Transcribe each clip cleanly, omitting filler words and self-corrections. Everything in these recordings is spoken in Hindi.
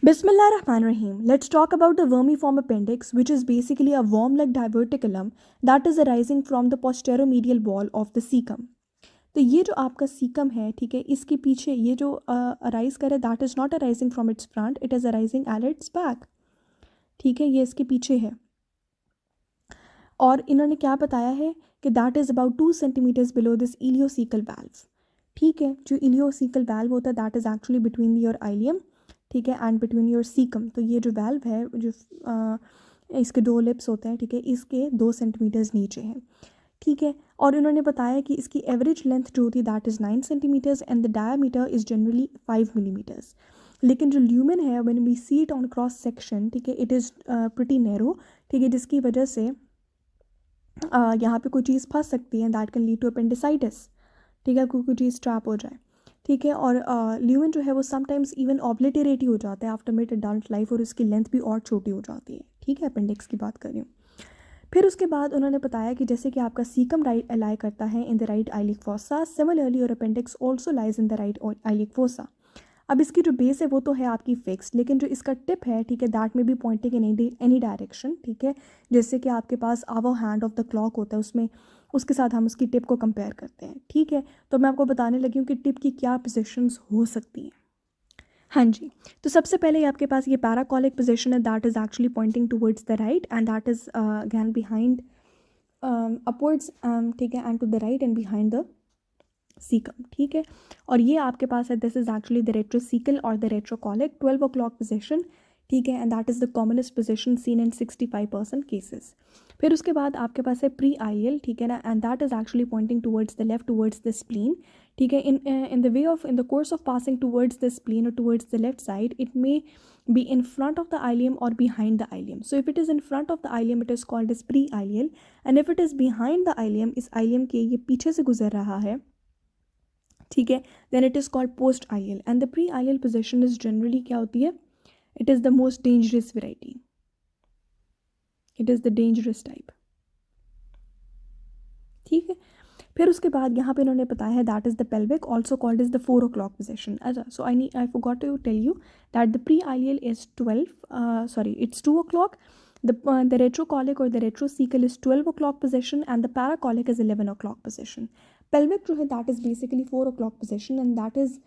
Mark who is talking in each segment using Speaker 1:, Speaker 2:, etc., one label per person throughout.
Speaker 1: Bismillahirrahmanirrahim. Let's talk about the vermiform appendix, which is basically a worm-like diverticulum that is arising from the posteromedial wall of the cecum. तो ये जो आपका सीकम है, ठीक है, इसके पीछे ये जो अराइज करे, that is not arising from its front, it is arising at its back. ठीक है, ये इसके पीछे है. और इन्होंने क्या बताया है कि that is about 2 centimetres below this ileocecal valve. ठीक है, जो इलियोसीकल वाल्व होता है that is actually between your ileum, ठीक है, एंड बिटवीन योर सीकम. तो ये जो वाल्व है, जो इसके 2 लिप्स होते हैं, ठीक है, इसके 2 सेंटीमीटर्स नीचे हैं. ठीक है, और इन्होंने बताया कि इसकी एवरेज लेंथ जो होती है that is 9 centimetres and the diameter is generally 5 millimetres. लेकिन जो ल्यूमेन है, when we see it on cross section, ठीक है, इट इज़ प्रिटी नैरो. ठीक है, जिसकी वजह से यहाँ पे कोई चीज़ फंस सकती है, that can lead to appendicitis. ठीक है, कोई चीज़ ट्रैप हो जाए. ठीक है, और ल्यूमेन जो है वो समटाइम्स इवन ऑब्लिटेरेट ही हो जाता है आफ्टर मिड एडल्ट लाइफ, और उसकी लेंथ भी और छोटी हो जाती है. ठीक है, अपेंडिक्स की बात कर रही हूँ. फिर उसके बाद उन्होंने बताया कि जैसे कि आपका सीकम राइट लाई करता है in the right iliac fossa, similarly और appendix also lies in the right iliac fossa. अब इसकी जो बेस है वो तो है आपकी फिक्स्ड, लेकिन जो इसका टिप है, ठीक है, दैट में भी पॉइंटिंग इन एनी डायरेक्शन. ठीक है, जैसे कि आपके पास hour hand of the clock होता है, उसमें उसके साथ हम उसकी टिप को कंपेयर करते हैं. ठीक है, तो मैं आपको बताने लगी हूँ कि टिप की क्या पोजीशंस हो सकती हैं. हाँ जी, तो सबसे पहले आपके पास ये पैराकॉलिक पोजीशन है, that is actually pointing towards the right and that is again behind upwards, ठीक है, and to the right and behind the caecum. ठीक है, और ये आपके पास है, this is actually the retrocaecal और द रेट्रोकॉलिक 12 o'clock पोजिशन. ठीक है, and that is the commonest position seen in 65% cases. फिर उसके बाद आपके पास है प्री आइलियल. ठीक है ना, and that is actually pointing towards the left towards the spleen. ठीक है, in the course of passing towards the spleen or towards the left side, it may be in front of the ileum or behind the ileum. So if it is in front of the ileum, it is called as pre-ileal, and if it is behind the ileum, इस ileum के ये पीछे से गुजर रहा है, ठीक है, then it is called post-ileal. And the pre-ileal position is generally क्या होती है, it is the most dangerous variety, it is the dangerous type. ठीक है, फिर उसके बाद यहाँ पे इन्होंने बताया है that is the pelvic, also called is the 4 o'clock position. अच्छा, so I forgot to tell you that the pre ileal is 12, it's 2 o'clock. The retrocolic or the retrocecal is 12 o'clock position and the paracolic is 11 o'clock position. Pelvic जो है that is basically 4 o'clock position and that is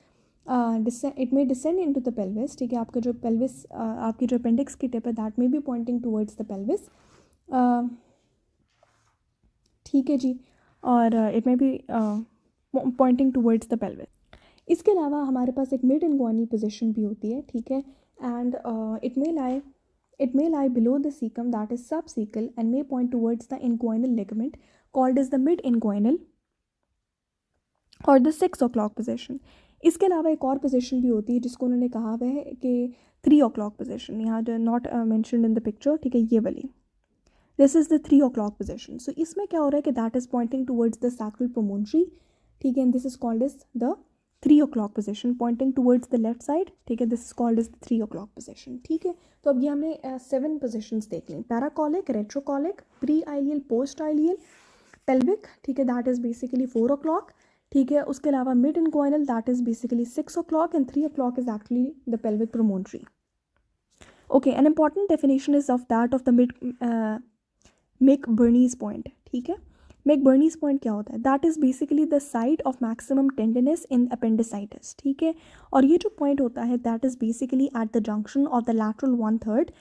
Speaker 1: it may descend into the pelvis. ठीक है, आपका जो pelvis, आपकी जो appendix की टिप है that may be pointing towards the pelvis. ठीक है जी, और it may be Poynting towards the pelvis. इसके अलावा हमारे पास एक मिड इनग्वाइनल पोजीशन भी होती है. ठीक है, and it may lie below the cecum, that is subcecal, and may point towards the inguinal ligament called as the mid inguinal or the 6 o'clock position. इसके अलावा एक और पोजीशन भी होती है जिसको उन्होंने कहा हुआ है कि 3 o'clock पोजीशन, यहाँ जो not mentioned in the picture. ठीक है, ये वाली, this is the 3 o'clock position. So इसमें क्या हो रहा है कि that is pointing towards the sacral promontory. ठीक है, and this is called is the 3 o'clock position pointing towards the left side. ठीक है, this is called is the 3 o'clock position. ठीक है, तो अब ये हमने 7 पोजिशंस देख ली, पैराकॉलिक, रेट्रोकॉलिक, प्री आइलियल, पोस्ट आइलियल, पेल्विक. ठीक है, दैट इज़ बेसिकली 4 o'clock. ठीक है, उसके अलावा mid inguinal that is basically 6 o'clock and 3 o'clock is actually the pelvic promontory. Okay, an important definition is of that of the mid McBurney's point. ठीक है, मैकबर्नीज पॉइंट क्या होता है, that is basically the site of maximum tenderness in appendicitis. ठीक है, और ये जो पॉइंट होता है that is basically at the junction of the lateral 1/3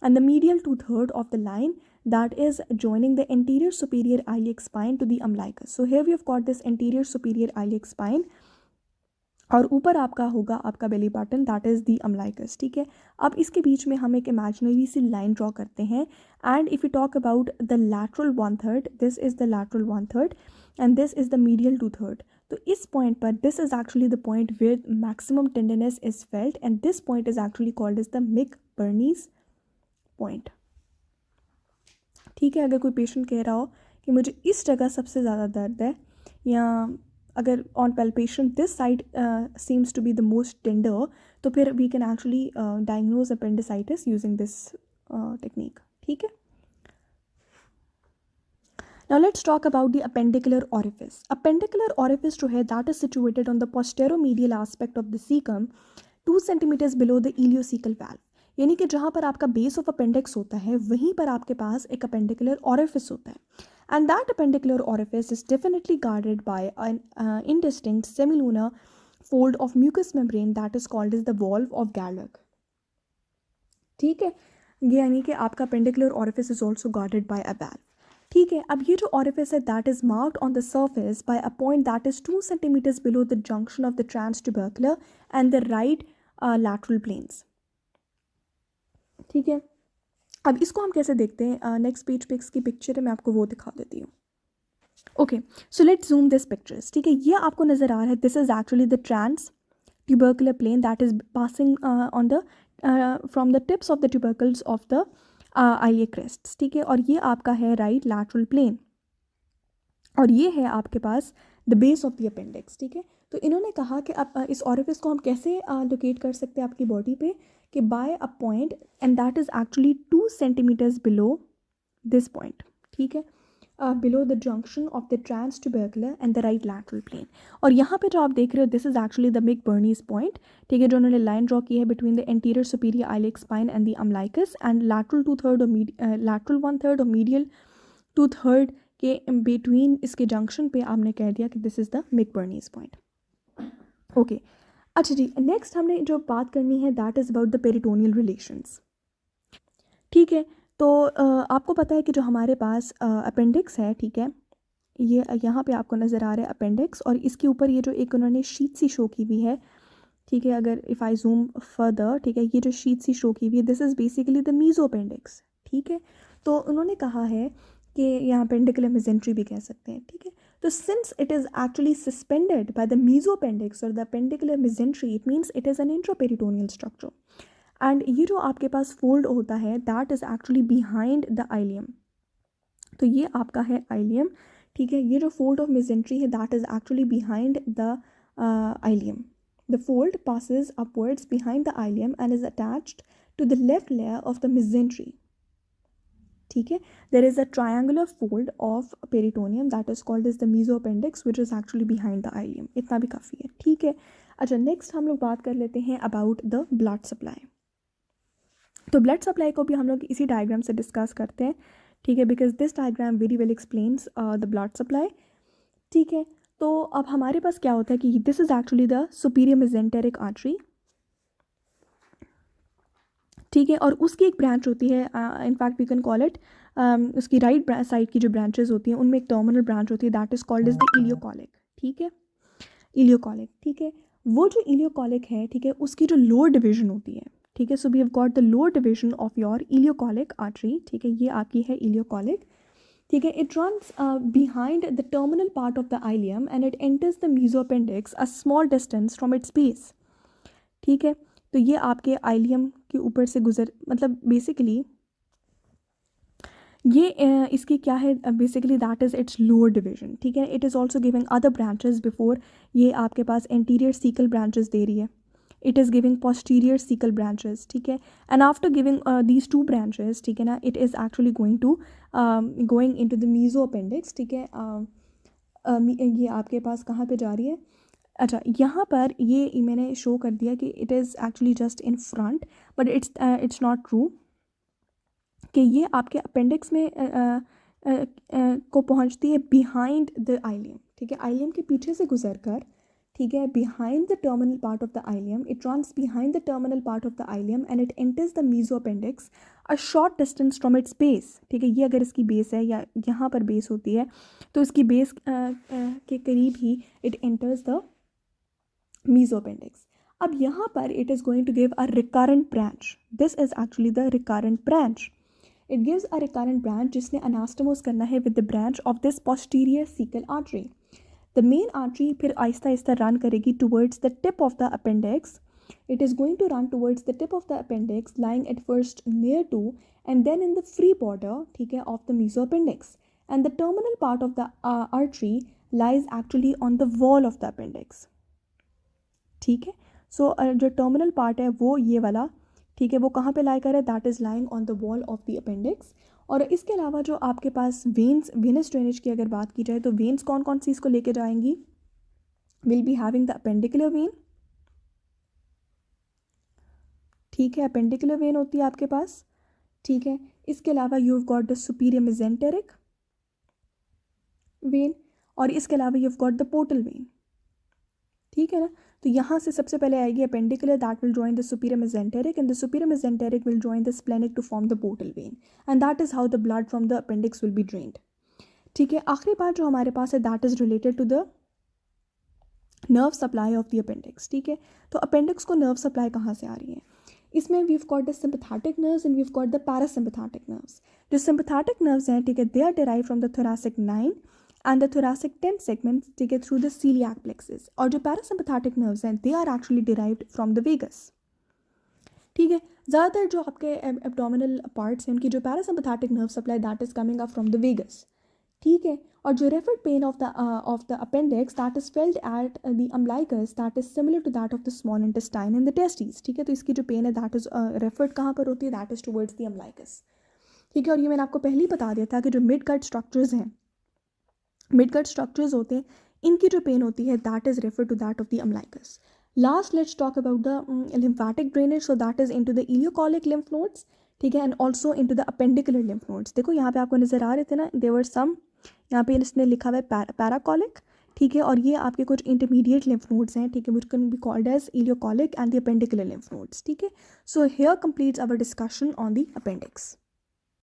Speaker 1: and the medial 2/3 of the line that is joining the anterior superior iliac spine to the umbilicus. So here we have got this anterior superior iliac spine और ऊपर आपका होगा आपका belly button, that is the umbilicus. ठीक है, अब इसके बीच में हम एक इमेजिनरी सी लाइन ड्रॉ करते हैं and if you talk about the lateral 1/3, this is the lateral 1/3 and this is the medial 2/3. तो इस पॉइंट पर this is actually the point where maximum tenderness is felt and this point is actually called is the McBurney's point. ठीक है, अगर कोई पेशेंट कह रहा हो कि मुझे इस जगह सबसे ज़्यादा दर्द है, या अगर on palpation this side seems to be the most tender, तो फिर we can actually diagnose appendicitis using this technique. ठीक है, now let's talk about the appendicular orifice. Appendicular orifice जो है that is situated on the posteromedial aspect of the caecum 2 centimetres below the ileocaecal valve, यानी कि जहाँ पर आपका बेस ऑफ अपेंडिक्स होता है वहीं पर आपके पास एक अपेंडिकुलर ऑरिफिस होता है, and that appendicular orifice is definitely guarded by an indistinct semilunar fold of mucous membrane that is called is the valve of गैलर्क। ठीक है, ये यानी कि आपका appendicular orifice is also guarded by a valve. ठीक है, अब ये जो ऑरिफिस है that is marked on the surface by a point that is 2 centimetres below the junction of the trans tubercular and the right lateral planes. ठीक है, अब इसको हम कैसे देखते हैं, नेक्स्ट पेज पे इसकी पिक्चर है, मैं आपको वो दिखा देती हूँ। Okay, so let's zoom this pictures. ठीक है, ये आपको नज़र आ रहा है, this is actually the trans tubercular plane that is passing on the from the tips of the tubercles of the iliac crests। ठीक है, और ये आपका है राइट लैटरल प्लेन, और ये है आपके पास the base of the appendix. ठीक है, तो इन्होंने कहा कि अब इस ऑरिफिस को हम कैसे लोकेट कर सकते हैं आपकी बॉडी पे, कि by a point and that is actually 2 centimetres below this point. ठीक है, below the junction of the trans tubercular and the right lateral plane. और यहाँ पे जो आप देख रहे हो this is actually the McBurney's point. ठीक है, जो उन्होंने लाइन ड्रॉ की है between the anterior superior iliac spine and the umbilicus, and lateral 2/3 और लैटरल 1/3 और मीडियल 2/3 के बिटवीन इसके जंक्शन पे आपने कह दिया कि this is the McBurney's point. Okay, अच्छा जी, नेक्स्ट हमने जो बात करनी है that is about the peritoneal relations. ठीक है, तो आपको पता है कि जो हमारे पास अपेंडिक्स है, ठीक है, ये यहाँ पे आपको नज़र आ रहा है अपेंडिक्स, और इसके ऊपर ये जो एक उन्होंने शीट सी शो की हुई है। ठीक है, अगर इफ़ आई जूम फर्दर, ठीक है, ये जो शीट सी शो की हुई है this is basically the mesoappendix. ठीक है, तो उन्होंने कहा है कि यहाँ अपेंडिकुलर मेजेंट्री भी कह सकते हैं। ठीक है, तो since it is actually suspended by the mesoappendix और the appendicular mesentery, it means it is an intraperitoneal structure, and ये जो आपके पास फोल्ड होता है that is actually behind the ileum. तो ये आपका है आइलियम। ठीक है, ये जो फोल्ड ऑफ मेजेंट्री है that is actually behind the ileum. The fold passes upwards behind the ileum and is attached to the left layer of the mesentery। ठीक है, there is a triangular fold of peritoneum that is called as the mesoappendix which is actually behind the ileum। इतना भी काफ़ी है। ठीक है, अच्छा नेक्स्ट हम लोग बात कर लेते हैं अबाउट द ब्लड सप्लाई। तो ब्लड सप्लाई को भी हम लोग इसी डायग्राम से डिस्कस करते हैं। ठीक है, because this diagram very well explains the blood supply. ठीक है, तो अब हमारे पास क्या होता है कि this is actually the superior mesenteric artery. ठीक है, और उसकी एक ब्रांच होती है, in fact we can call it, उसकी राइट साइड की जो ब्रांचेज होती हैं उनमें एक टर्मिनल ब्रांच होती है that is called is the ileocolic. ठीक है, इलियोकॉलिक। ठीक है, वो जो इलियोकॉलिक है, ठीक है, उसकी जो लोअर डिवीजन होती है। ठीक है, so we have got the lower division of your ileocolic artery. ठीक है, ये आपकी है इलियोकॉलिक। ठीक है, it runs behind the terminal part of the ileum and it enters the mesoappendix a small distance from its base. ठीक है, तो ये आपके आइलियम के ऊपर से गुजर, मतलब बेसिकली ये इसकी क्या है, basically that is its lower division. ठीक है, it is also giving other branches before, ये आपके पास एंटीरियर सीकल ब्रांचेस दे रही है, it is giving posterior caecal branches. ठीक है, and after giving these 2 branches, ठीक है ना, it is actually going into the mesoappendix. ठीक है, ये आपके पास कहाँ पे जा रही है, अच्छा यहाँ पर ये मैंने शो कर दिया कि it is actually just in front, but it's not true कि ये आपके अपेंडिक्स में को पहुंचती है बिहाइंड द आइलियम। ठीक है, आइलियम के पीछे से गुजर कर, ठीक है, behind the terminal part of the ileum, it runs behind the terminal part of the ileum and it enters the mesoappendix a short distance from its base. ठीक है, ये अगर इसकी बेस है या यहाँ पर बेस होती है तो इसकी बेस के करीब ही it enters the mesoappendix. अब यहाँ पर it is going to give a recurrent branch, this is actually the recurrent branch. It gives a recurrent branch जिसने अनास्टोमोस करना है with the branch of this posterior caecal artery. The main artery फिर आहिस्ता आहिस्ता रन करेगी towards the tip of the appendix. It is going to run towards the tip of the appendix lying at first near to and then in the free border, ठीक है, of the mesoappendix, and the terminal part of the artery lies actually on the wall of the appendix. ठीक है, सो जो टर्मिनल पार्ट है वो ये वाला, ठीक है, वो कहाँ पे लाई कर है, that is lying on the wall of the appendix. और इसके अलावा जो आपके पास वेनस ड्रेनेज की अगर बात की जाए तो वेन्स कौन कौन सी इसको लेके जाएंगी, will be having the appendicular when, ठीक है, अपेंडिकुलर वेन होती है आपके पास, ठीक है। इसके अलावा you have got the superior mesenteric vein, और इसके अलावा you have got the portal vein, ठीक है ना। तो यहाँ से सबसे पहले आएगी appendicular, that will join the superior mesenteric, and the superior mesenteric will join the splenic to form the portal vein, and that is how the blood from the appendix will be drained, ठीक है। आखिरी बात जो हमारे पास है that is related to the nerve supply of the appendix, ठीक है। तो अपेंडिक्स को नर्व सप्लाई कहाँ से आ रही है, इसमें we've got the sympathetic nerves and we've got the parasympathetic nerves. जो सिंपैथेटिक नर्व्स हैं, ठीक है, they are derive from the thoracic 9 and the thoracic 10 segment, ठीक है, थ्रू द सीलियाक प्लेक्सिस। और जो पैरासिम्पैथेटिक नर्व्स हैं, they are actually derived from the vagus, ठीक है। ज़्यादातर जो आपके एब्डोमिनल पार्ट्स हैं उनकी जो parasympathetic nerve supply that is coming up from the vagus, ठीक है। और जो referred pain of the appendix that is felt at the umbilicus that is similar to that of the small intestine in the testis, ठीक है। तो इसकी जो पेन है दैट इज रेफर्ड कहाँ पर होती है, that is towards the umbilicus, ठीक है। और ये मैंने आपको पहले ही बता दिया था कि जो मिड गट स्ट्रक्चर्स हैं, मिड गट स्ट्रक्चर्स होते हैं, इनकी जो पेन होती है that is referred to that of the umbilicus. Last let's talk about the lymphatic drainage, so that is into the ileocolic lymph nodes, ठीक है, and also into the appendicular lymph nodes। देखो यहाँ पे आपको नज़र आ रहे थे ना, देवर सम, यहाँ पे इसने लिखा हुआ है पैराकॉलिक, ठीक है, और ये आपके कुछ इंटरमीडिएट लिम्फ नोड्स हैं, ठीक है, which can be called as ileocolic and the appendicular lymph nodes, ठीक है। So here completes our discussion on the appendix.